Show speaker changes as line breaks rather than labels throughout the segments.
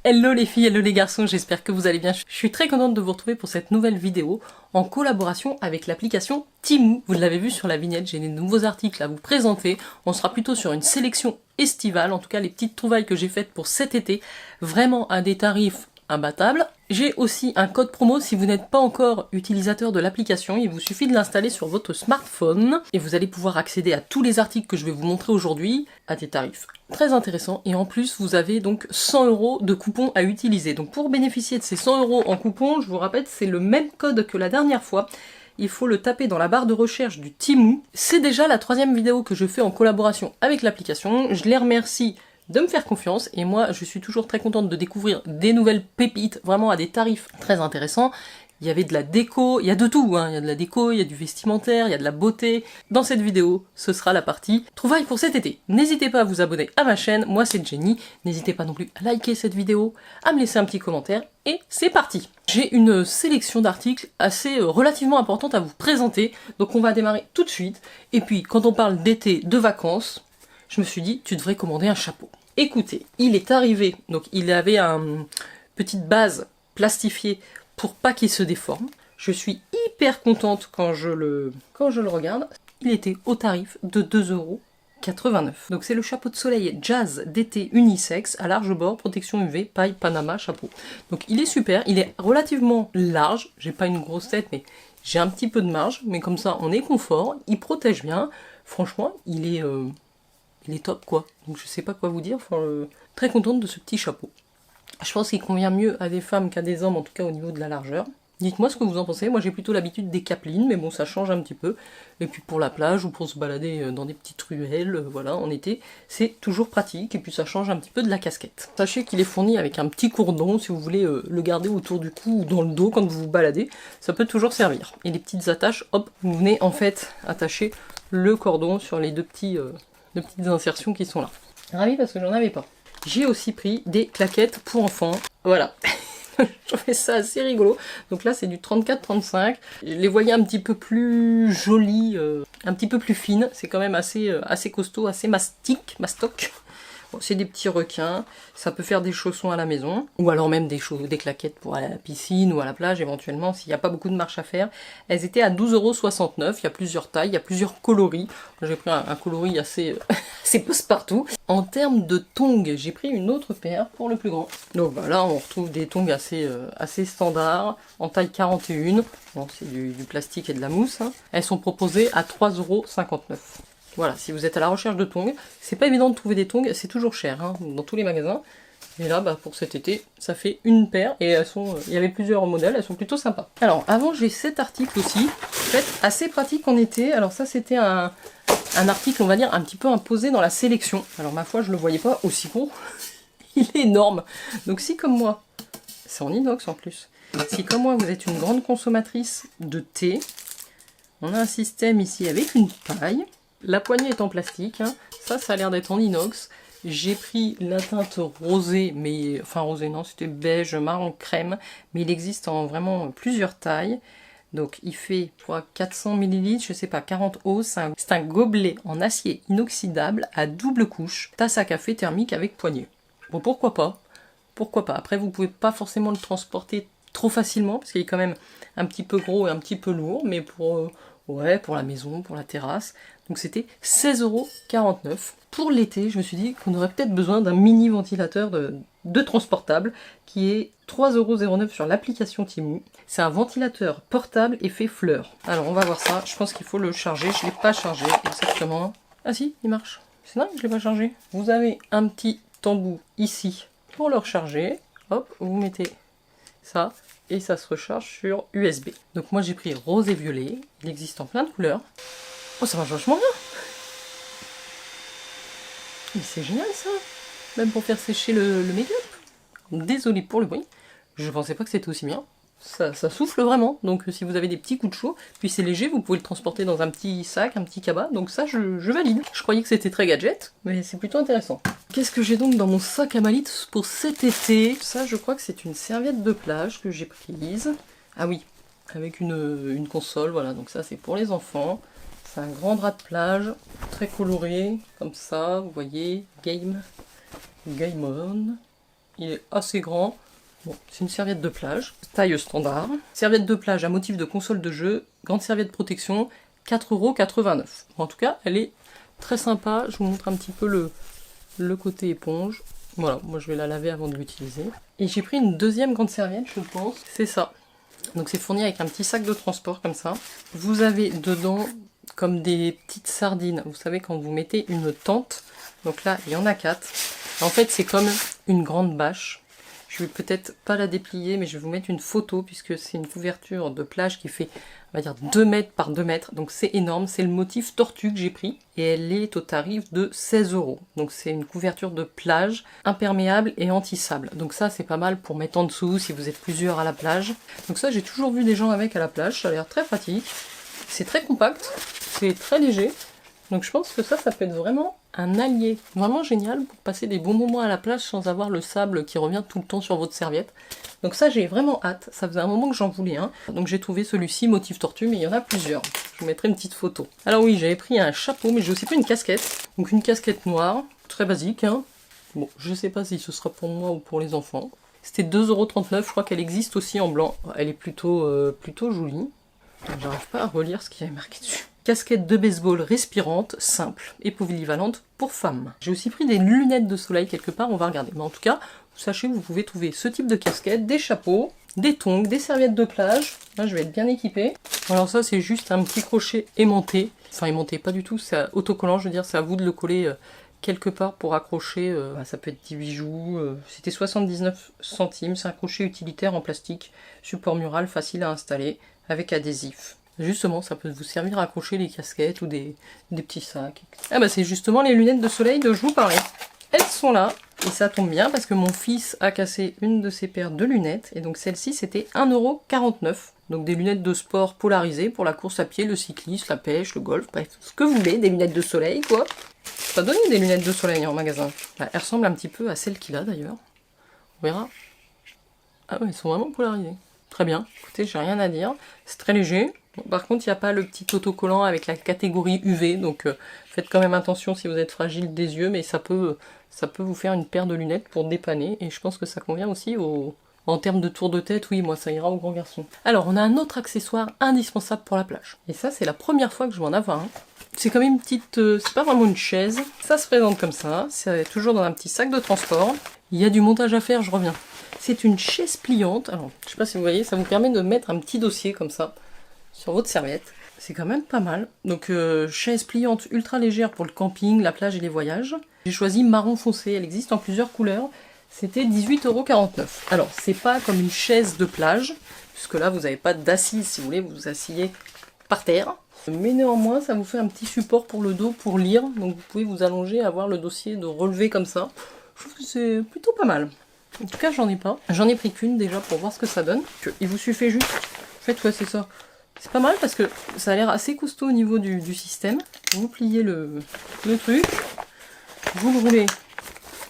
Hello les filles, hello les garçons, j'espère que vous allez bien. Je suis très contente de vous retrouver pour cette nouvelle vidéo en collaboration avec l'application Temu. Vous l'avez vu sur la vignette, j'ai des nouveaux articles à vous présenter. On sera plutôt sur une sélection estivale, en tout cas les petites trouvailles que j'ai faites pour cet été, vraiment à des tarifs imbattables. J'ai aussi un code promo si vous n'êtes pas encore utilisateur de l'application, il vous suffit de l'installer sur votre smartphone et vous allez pouvoir accéder à tous les articles que je vais vous montrer aujourd'hui à des tarifs très intéressants et en plus vous avez donc 100 € de coupons à utiliser. Donc pour bénéficier de ces 100 € en coupons, je vous rappelle c'est le même code que la dernière fois. Il faut le taper dans la barre de recherche du Temu. C'est déjà la 3e vidéo que je fais en collaboration avec l'application. Je les remercie de me faire confiance et moi je suis toujours très contente de découvrir des nouvelles pépites vraiment à des tarifs très intéressants. Il y avait de la déco, il y a de tout, hein. Il y a de la déco, il y a du vestimentaire, il y a de la beauté. Dans cette vidéo, ce sera la partie trouvailles pour cet été. N'hésitez pas à vous abonner à ma chaîne, moi c'est Jenny. N'hésitez pas non plus à liker cette vidéo, à me laisser un petit commentaire et c'est parti. J'ai une sélection d'articles assez relativement importante à vous présenter, donc on va démarrer tout de suite. Et puis quand on parle d'été, de vacances, je me suis dit, tu devrais commander un chapeau. Écoutez, il est arrivé, donc il avait une petite base plastifiée pour pas qu'il se déforme. Je suis hyper contente quand je le regarde. Il était au tarif de 2,89 €. Donc c'est le chapeau de soleil Jazz d'été unisexe à large bord, protection UV, paille, Panama, chapeau. Donc il est super, il est relativement large, j'ai pas une grosse tête mais j'ai un petit peu de marge, mais comme ça on est confort, il protège bien. Franchement, il est top quoi, donc je sais pas quoi vous dire, très contente de ce petit chapeau. Je pense qu'il convient mieux à des femmes qu'à des hommes, en tout cas au niveau de la largeur. Dites-moi ce que vous en pensez, moi j'ai plutôt l'habitude des capelines, mais bon ça change un petit peu. Et puis pour la plage ou pour se balader dans des petites ruelles, voilà, en été, c'est toujours pratique, et puis ça change un petit peu de la casquette. Sachez qu'il est fourni avec un petit cordon, si vous voulez le garder autour du cou ou dans le dos quand vous vous baladez, ça peut toujours servir. Et les petites attaches, hop, vous venez en fait attacher le cordon sur les deux petites insertions qui sont là. Ravi parce que j'en avais pas. J'ai aussi pris des claquettes pour enfants. Voilà. Je trouvais ça assez rigolo. Donc là, c'est du 34-35. Je les voyais un petit peu plus jolies, un petit peu plus fines. C'est quand même assez costaud, assez mastoc. Bon, c'est des petits requins. Ça peut faire des chaussons à la maison. Ou alors même des claquettes pour aller à la piscine ou à la plage, éventuellement, s'il n'y a pas beaucoup de marche à faire. Elles étaient à 12,69 €. Il y a plusieurs tailles, il y a plusieurs coloris. J'ai pris un coloris assez passe-partout. En termes de tongs, j'ai pris une autre paire pour le plus grand. Donc voilà, on retrouve des tongs assez standards, en taille 41. Bon, c'est du plastique et de la mousse. Hein. Elles sont proposées à 3,59 €. Voilà, si vous êtes à la recherche de tongs, c'est pas évident de trouver des tongs, c'est toujours cher hein, dans tous les magasins. Et là, bah, pour cet été, ça fait une paire et il y avait plusieurs modèles, elles sont plutôt sympas. Alors, avant, j'ai cet article aussi, en fait, assez pratique en été. Alors ça, c'était un article, on va dire, un petit peu imposé dans la sélection. Alors ma foi, je le voyais pas aussi gros. Il est énorme. Donc si comme moi, c'est en inox en plus, si comme moi vous êtes une grande consommatrice de thé, on a un système ici avec une paille. La poignée est en plastique, hein. Ça a l'air d'être en inox. J'ai pris la teinte rosée, mais enfin rosée non, c'était beige, marron, crème, mais il existe en vraiment plusieurs tailles. Donc il fait, je crois, 400 ml, je sais pas, 40 os. C'est un gobelet en acier inoxydable à double couche, tasse à café thermique avec poignée. Bon, pourquoi pas? Pourquoi pas? Après, vous pouvez pas forcément le transporter trop facilement, parce qu'il est quand même un petit peu gros et un petit peu lourd, mais pour la maison, pour la terrasse. Donc c'était 16,49 €. Pour l'été, je me suis dit qu'on aurait peut-être besoin d'un mini ventilateur de transportable qui est 3,09 € sur l'application Temu. C'est un ventilateur portable effet fleur. Alors on va voir ça, je pense qu'il faut le charger, je ne l'ai pas chargé exactement. Ah si, il marche. C'est dingue, je ne l'ai pas chargé. Vous avez un petit embout ici pour le recharger. Hop, vous mettez ça et ça se recharge sur USB. Donc moi j'ai pris rose et violet, il existe en plein de couleurs. Oh, ça marche vachement bien. Mais c'est génial ça. Même pour faire sécher le make-up. Désolée pour le bruit. Je pensais pas que c'était aussi bien. Ça souffle vraiment. Donc si vous avez des petits coups de chaud, puis c'est léger, vous pouvez le transporter dans un petit sac, un petit cabas. Donc ça, je valide. Je croyais que c'était très gadget, mais c'est plutôt intéressant. Qu'est-ce que j'ai donc dans mon sac à malice pour cet été? Ça, je crois que c'est une serviette de plage que j'ai prise. Ah oui, avec une console, voilà. Donc ça, c'est pour les enfants. C'est un grand drap de plage, très coloré, comme ça, vous voyez, Game On. il est assez grand. Bon, c'est une serviette de plage, taille standard. Serviette de plage à motif de console de jeu, grande serviette protection, 4,89 €. En tout cas, elle est très sympa. Je vous montre un petit peu le côté éponge. Voilà, moi je vais la laver avant de l'utiliser. Et j'ai pris une deuxième grande serviette, je pense. C'est ça. Donc c'est fourni avec un petit sac de transport comme ça. Vous avez dedans comme des petites sardines. Vous savez quand vous mettez une tente. Donc là, il y en a 4. En fait, c'est comme une grande bâche. Je vais peut-être pas la déplier, mais je vais vous mettre une photo puisque c'est une couverture de plage qui fait, on va dire, 2 mètres par 2 mètres. Donc c'est énorme. C'est le motif tortue que j'ai pris et elle est au tarif de 16 €. Donc c'est une couverture de plage imperméable et anti-sable. Donc ça, c'est pas mal pour mettre en dessous si vous êtes plusieurs à la plage. Donc ça, j'ai toujours vu des gens avec à la plage. Ça a l'air très pratique. C'est très compact. C'est très léger. Donc je pense que ça peut être vraiment un allié vraiment génial pour passer des bons moments à la plage sans avoir le sable qui revient tout le temps sur votre serviette. Donc ça, j'ai vraiment hâte. Ça faisait un moment que j'en voulais un. Donc j'ai trouvé celui-ci, motif tortue, mais il y en a plusieurs. Je vous mettrai une petite photo. Alors oui, j'avais pris un chapeau, mais j'ai aussi pris une casquette. Donc une casquette noire, très basique, hein. Bon, je sais pas si ce sera pour moi ou pour les enfants. C'était 2,39 €. Je crois qu'elle existe aussi en blanc. Elle est plutôt jolie. J'arrive pas à relire ce qu'il y avait marqué dessus. Casquette de baseball respirante, simple et polyvalente pour femmes. J'ai aussi pris des lunettes de soleil quelque part, on va regarder. Mais en tout cas, sachez que vous pouvez trouver ce type de casquette, des chapeaux, des tongs, des serviettes de plage. Là, je vais être bien équipée. Alors ça, c'est juste un petit crochet aimanté. Enfin, aimanté, pas du tout, c'est autocollant, je veux dire, c'est à vous de le coller quelque part pour accrocher. Ça peut être des bijoux. C'était 79 centimes, c'est un crochet utilitaire en plastique, support mural, facile à installer, avec adhésif. Justement, ça peut vous servir à accrocher les casquettes ou des petits sacs. Ah bah c'est justement les lunettes de soleil dont je vous parlais. Elles sont là, et ça tombe bien parce que mon fils a cassé une de ses paires de lunettes, et donc celle-ci c'était 1,49 €. Donc des lunettes de sport polarisées pour la course à pied, le cyclisme, la pêche, le golf, bref, ce que vous voulez, des lunettes de soleil quoi. Ça donne des lunettes de soleil en magasin. Bah, elles ressemblent un petit peu à celles qu'il a d'ailleurs. On verra. Ah ouais, elles sont vraiment polarisées. Très bien, écoutez, j'ai rien à dire. C'est très léger. Bon, par contre, il n'y a pas le petit autocollant avec la catégorie UV, donc faites quand même attention si vous êtes fragile des yeux, mais ça peut vous faire une paire de lunettes pour dépanner, et je pense que ça convient aussi en termes de tour de tête, oui, moi ça ira aux grands garçons. Alors, on a un autre accessoire indispensable pour la plage, et ça, c'est la première fois que je vais en avoir un. C'est comme une petite... c'est pas vraiment une chaise, ça se présente comme ça, c'est toujours dans un petit sac de transport. Il y a du montage à faire, je reviens. C'est une chaise pliante, alors je sais pas si vous voyez, ça vous permet de mettre un petit dossier comme ça sur votre serviette. C'est quand même pas mal. Donc chaise pliante ultra légère pour le camping, la plage et les voyages. J'ai choisi marron foncé, elle existe en plusieurs couleurs. C'était 18,49 €. Alors c'est pas comme une chaise de plage, puisque là vous n'avez pas d'assise si vous voulez, vous vous asseyez par terre. Mais néanmoins ça vous fait un petit support pour le dos pour lire, donc vous pouvez vous allonger, avoir le dossier de relevé comme ça. Je trouve que c'est plutôt pas mal. En tout cas j'en ai pas. J'en ai pris qu'une déjà pour voir ce que ça donne. Il vous suffit juste... En fait ouais c'est ça. C'est pas mal parce que ça a l'air assez costaud au niveau du système. Vous pliez le truc, vous le roulez,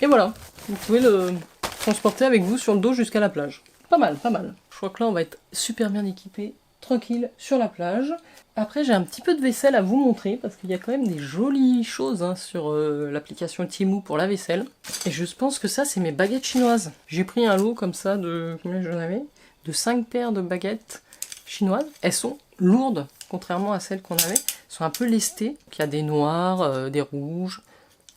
et voilà. Vous pouvez le transporter avec vous sur le dos jusqu'à la plage. Pas mal, pas mal. Je crois que là on va être super bien équipé, tranquille, sur la plage. Après j'ai un petit peu de vaisselle à vous montrer parce qu'il y a quand même des jolies choses hein, sur l'application Temu pour la vaisselle. Et je pense que ça c'est mes baguettes chinoises. J'ai pris un lot comme ça de... combien j'en avais ? De 5 paires de baguettes chinoises. Elles sont lourdes, contrairement à celles qu'on avait. Elles sont un peu lestées. Il y a des noirs, des rouges.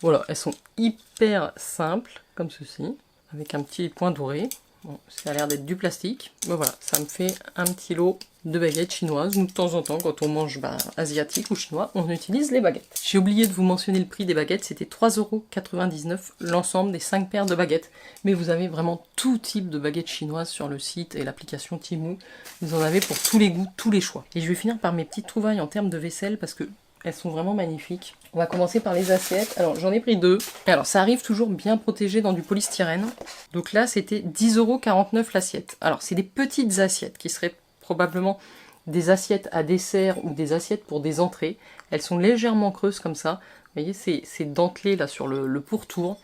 Voilà, elles sont hyper simples, comme ceci, avec un petit point doré. Bon, ça a l'air d'être du plastique. Mais voilà, ça me fait un petit lot de baguettes chinoises. Nous, de temps en temps, quand on mange asiatique ou chinois, on utilise les baguettes. J'ai oublié de vous mentionner le prix des baguettes. C'était 3,99 € l'ensemble des 5 paires de baguettes. Mais vous avez vraiment tout type de baguettes chinoises sur le site et l'application Temu. Vous en avez pour tous les goûts, tous les choix. Et je vais finir par mes petites trouvailles en termes de vaisselle parce que elles sont vraiment magnifiques. On va commencer par les assiettes. Alors j'en ai pris 2. Alors ça arrive toujours bien protégé dans du polystyrène. Donc là c'était 10,49 € l'assiette. Alors c'est des petites assiettes qui seraient probablement des assiettes à dessert ou des assiettes pour des entrées. Elles sont légèrement creuses comme ça. Vous voyez c'est dentelé là sur le pourtour.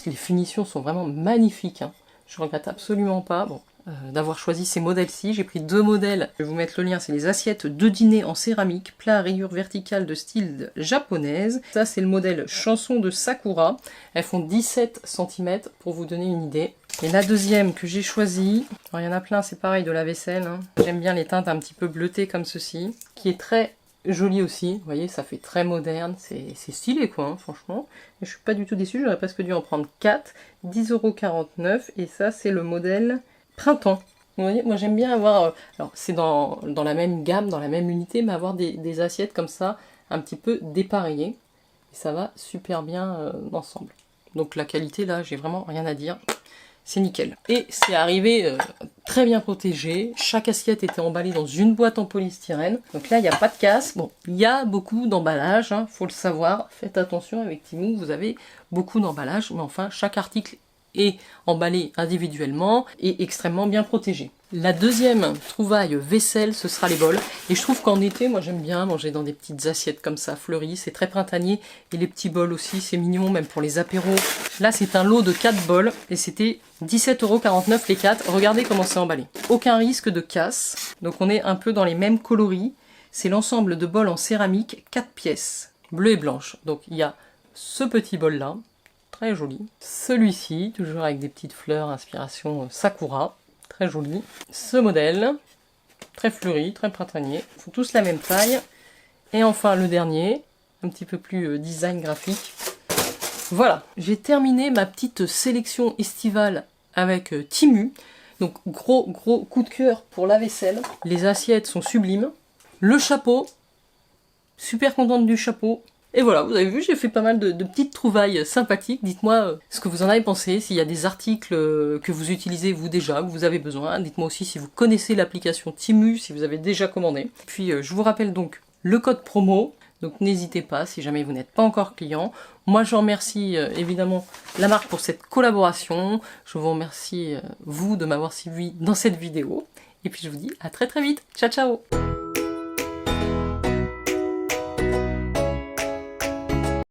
Les finitions sont vraiment magnifiques. Hein. Je regrette absolument pas. Bon. D'avoir choisi ces modèles-ci. J'ai pris 2 modèles, je vais vous mettre le lien, c'est les assiettes de dîner en céramique, plat à rayures verticales de style japonaise. Ça c'est le modèle chanson de Sakura, elles font 17 cm pour vous donner une idée. Et la deuxième que j'ai choisie, alors il y en a plein, c'est pareil de la vaisselle, hein. J'aime bien les teintes un petit peu bleutées comme ceci, qui est très jolie aussi, vous voyez, ça fait très moderne, c'est stylé quoi, hein, franchement. Et je suis pas du tout déçue, j'aurais presque dû en prendre 4, 10,49 €, et ça c'est le modèle Printemps. Vous voyez, moi j'aime bien avoir, alors c'est dans la même gamme, dans la même unité, mais avoir des assiettes comme ça, un petit peu dépareillées, et ça va super bien ensemble. Donc la qualité là, j'ai vraiment rien à dire. C'est nickel. Et c'est arrivé très bien protégé. Chaque assiette était emballée dans une boîte en polystyrène. Donc là, il n'y a pas de casse. Bon, il y a beaucoup d'emballage, hein, faut le savoir. Faites attention avec Temu, vous avez beaucoup d'emballage. Mais enfin, chaque article est emballé individuellement et extrêmement bien protégé. La deuxième trouvaille vaisselle, ce sera les bols. Et je trouve qu'en été, moi j'aime bien manger dans des petites assiettes comme ça, fleuries. C'est très printanier. Et les petits bols aussi, c'est mignon, même pour les apéros. Là, c'est un lot de 4 bols. Et c'était 17,49 € les 4. Regardez comment c'est emballé. Aucun risque de casse. Donc on est un peu dans les mêmes coloris. C'est l'ensemble de bols en céramique, 4 pièces, bleu et blanche. Donc il y a ce petit bol là, très joli. Celui-ci, toujours avec des petites fleurs, inspiration Sakura, très joli. Ce modèle, très fleuri, très printanier. Ils font tous la même taille. Et enfin le dernier, un petit peu plus design graphique. Voilà, j'ai terminé ma petite sélection estivale avec Temu. Donc gros coup de cœur pour la vaisselle. Les assiettes sont sublimes. Le chapeau, super contente du chapeau. Et voilà, vous avez vu, j'ai fait pas mal de petites trouvailles sympathiques. Dites-moi ce que vous en avez pensé, s'il y a des articles que vous utilisez vous déjà, que vous avez besoin. Dites-moi aussi si vous connaissez l'application Temu, si vous avez déjà commandé. Puis je vous rappelle donc le code promo, donc n'hésitez pas si jamais vous n'êtes pas encore client. Moi je remercie évidemment la marque pour cette collaboration. Je vous remercie vous de m'avoir suivi dans cette vidéo. Et puis je vous dis à très vite. Ciao ciao.